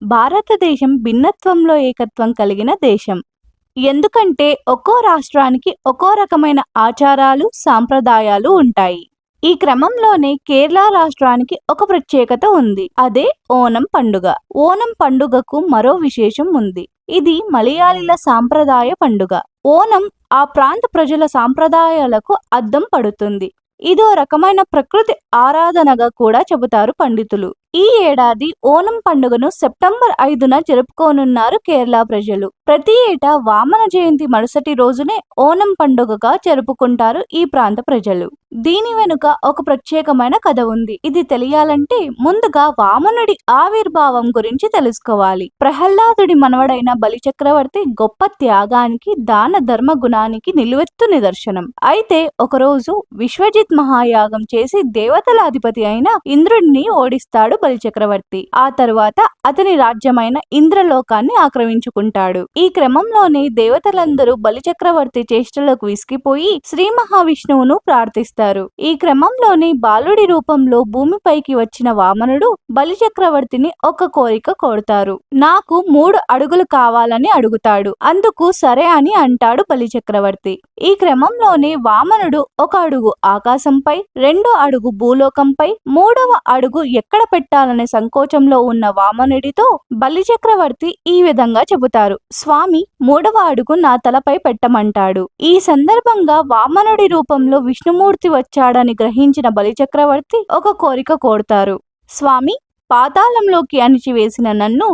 భారతదేశం భిన్నత్వంలో ఏకత్వం కలిగిన దేశం. ఎందుకంటే ఒక్కో రాష్ట్రానికి ఒక్కో రకమైన ఆచారాలు, సాంప్రదాయాలు ఉంటాయి. ఈ క్రమంలోనే కేరళ రాష్ట్రానికి ఒక ప్రత్యేకత ఉంది. అదే ఓనం పండుగ. ఓనం పండుగకు మరో విశేషం ఉంది. ఇది మలయాళీల సాంప్రదాయ పండుగ. ఓనం ఆ ప్రాంత ప్రజల సాంప్రదాయాలకు అద్దం పడుతుంది. ఇదో రకమైన ప్రకృతి ఆరాధనగా కూడా చెబుతారు పండితులు. ఈ ఏడాది ఓనం పండుగను సెప్టెంబర్ 5న జరుపుకోనున్నారు కేరళ ప్రజలు. ప్రతి ఏటా వామన జయంతి మరుసటి రోజునే ఓనం పండుగగా జరుపుకుంటారు ఈ ప్రాంత ప్రజలు. దీని వెనుక ఒక ప్రత్యేకమైన కథ ఉంది. ఇది తెలియాలంటే ముందుగా వామనుడి ఆవిర్భావం గురించి తెలుసుకోవాలి. ప్రహ్లాదుడి మనవడైన బలిచక్రవర్తి గొప్ప త్యాగానికి, దాన ధర్మ గుణానికి నిలువెత్తు నిదర్శనం. అయితే ఒకరోజు విశ్వజిత్ మహాయాగం చేసి దేవతల అధిపతి అయిన ఇంద్రుడిని ఓడిస్తాడు బలిచక్రవర్తి. ఆ తరువాత అతని రాజ్యమైన ఇంద్రలోకాన్ని ఆక్రమించుకుంటాడు. ఈ క్రమంలోనే దేవతలందరూ బలిచక్రవర్తి చేష్టలకు విసిగిపోయి శ్రీ మహావిష్ణువును ప్రార్థిస్తారు. ఈ క్రమంలోనే బాలుడి రూపంలో భూమిపైకి వచ్చిన వామనుడు బలిచక్రవర్తిని ఒక కోరిక కోరుతారు. నాకు 3 అడుగులు కావాలని అడుగుతాడు. అందుకు సరే అని అంటాడు బలిచక్రవర్తి. ఈ క్రమంలోనే వామనుడు 1 అడుగు ఆకాశంపై, 2వ అడుగు భూలోకంపై, 3వ అడుగు ఎక్కడ పెట్టాలనే సంకోచంలో ఉన్న వామనుడితో బలిచక్రవర్తి ఈ విధంగా చెబుతారు: స్వామి, 3వ అడుగు నా తలపై పెట్టమంటాడు. ఈ సందర్భంగా వామనుడి రూపంలో విష్ణుమూర్తి వచ్చాడని గ్రహించిన బలిచక్రవర్తి ఒక కోరిక కోరుతారు. స్వామి, పాతాళంలోకి అణిచివేసిన నన్ను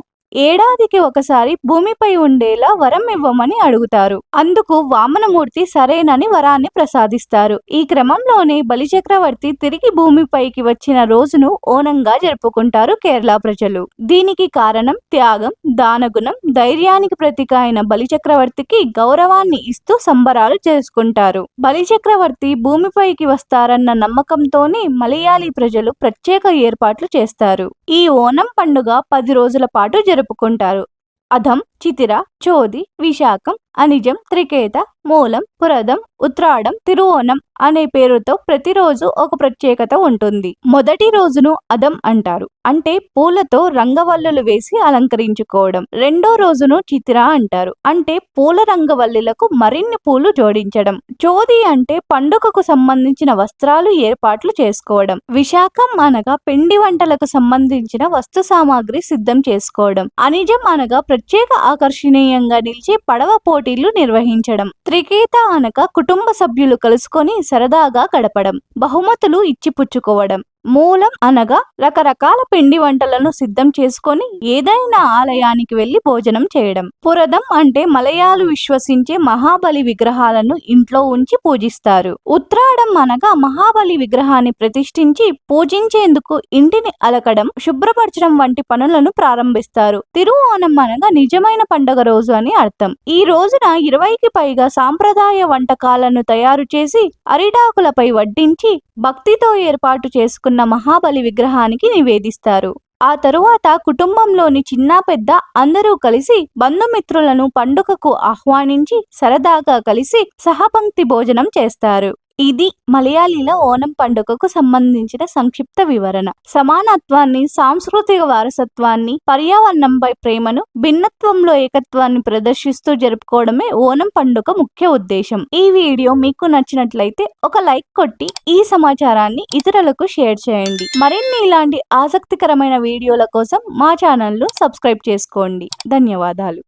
ఏడాదికి ఒకసారి భూమిపై ఉండేలా వరం ఇవ్వమని అడుగుతారు. అందుకు వామనమూర్తి సరేనని వరాన్ని ప్రసాదిస్తారు. ఈ క్రమంలోనే బలిచక్రవర్తి తిరిగి భూమిపైకి వచ్చిన రోజును ఓనంగా జరుపుకుంటారు కేరళ ప్రజలు. దీనికి కారణం త్యాగం, దానగుణం, ధైర్యానికి ప్రతీక అయిన బలిచక్రవర్తికి గౌరవాన్ని ఇస్తూ సంబరాలు చేసుకుంటారు. బలిచక్రవర్తి భూమిపైకి వస్తారన్న నమ్మకంతోనే మలయాళీ ప్రజలు ప్రత్యేక ఏర్పాట్లు చేస్తారు. ఈ ఓనం పండుగ 10 రోజుల పాటు జరుపుకుంటారు. అధం, చితిర, చోది, విశాఖం, అనిజం, త్రికేత, మూలం, పురదం, ఉత్రాడం, తిరువోనం అనే పేరుతో ప్రతిరోజు ఒక ప్రత్యేకత ఉంటుంది. మొదటి రోజును అదం అంటారు, అంటే పూలతో రంగవల్లులు వేసి అలంకరించుకోవడం. రెండో రోజును చితిర అంటారు, అంటే పూల రంగవల్లులకు మరిన్ని పూలు జోడించడం. చోది అంటే పండుగకు సంబంధించిన వస్త్రాలు ఏర్పాట్లు చేసుకోవడం. విశాఖం అనగా పిండి వంటలకు సంబంధించిన వస్తు సామాగ్రి సిద్ధం చేసుకోవడం. అనిజం అనగా ప్రత్యేక ఆకర్షణీయంగా నిలిచే పడవ పోటీలు నిర్వహించడం. త్రికేత అనగా కుటుంబ సభ్యులు కలుసుకొని సరదాగా గడపడం, బహుమతులు ఇచ్చిపుచ్చుకోవడం. మూలం అనగా రకరకాల పిండి వంటలను సిద్ధం చేసుకొని ఏదైనా ఆలయానికి వెళ్లి భోజనం చేయడం. పురదం అంటే మలయాళు విశ్వసించే మహాబలి విగ్రహాలను ఇంట్లో ఉంచి పూజిస్తారు. ఉత్రాడం అనగా మహాబలి విగ్రహాన్ని ప్రతిష్ఠించి పూజించేందుకు ఇంటిని అలకడం, శుభ్రపరచడం వంటి పనులను ప్రారంభిస్తారు. తిరువోనం అనగా నిజమైన పండుగ రోజు అని అర్థం. ఈ రోజున 20కి పైగా సాంప్రదాయ వంటకాలను తయారు చేసి అరిటాకులపై వడ్డించి భక్తితో ఏర్పాటు చేసుకున్న మహాబలి విగ్రహానికి నివేదిస్తారు. ఆ తరువాత కుటుంబంలోని చిన్న పెద్ద అందరూ కలిసి బంధుమిత్రులను పండుగకు ఆహ్వానించి సరదాగా కలిసి సహపంక్తి భోజనం చేస్తారు. ఇది మలయాళీల ఓనం పండుగకు సంబంధించిన సంక్షిప్త వివరణ. సమానత్వాన్ని, సాంస్కృతిక వారసత్వాన్ని, పర్యావరణంపై ప్రేమను, భిన్నత్వంలో ఏకత్వాన్ని ప్రదర్శిస్తూ జరుపుకోవడమే ఓనం పండుగ ముఖ్య ఉద్దేశం. ఈ వీడియో మీకు నచ్చినట్లయితే ఒక లైక్ కొట్టి ఈ సమాచారాన్ని ఇతరులకు షేర్ చేయండి. మరిన్ని ఇలాంటి ఆసక్తికరమైన వీడియోల కోసం మా ఛానల్ను సబ్స్క్రైబ్ చేసుకోండి. ధన్యవాదాలు.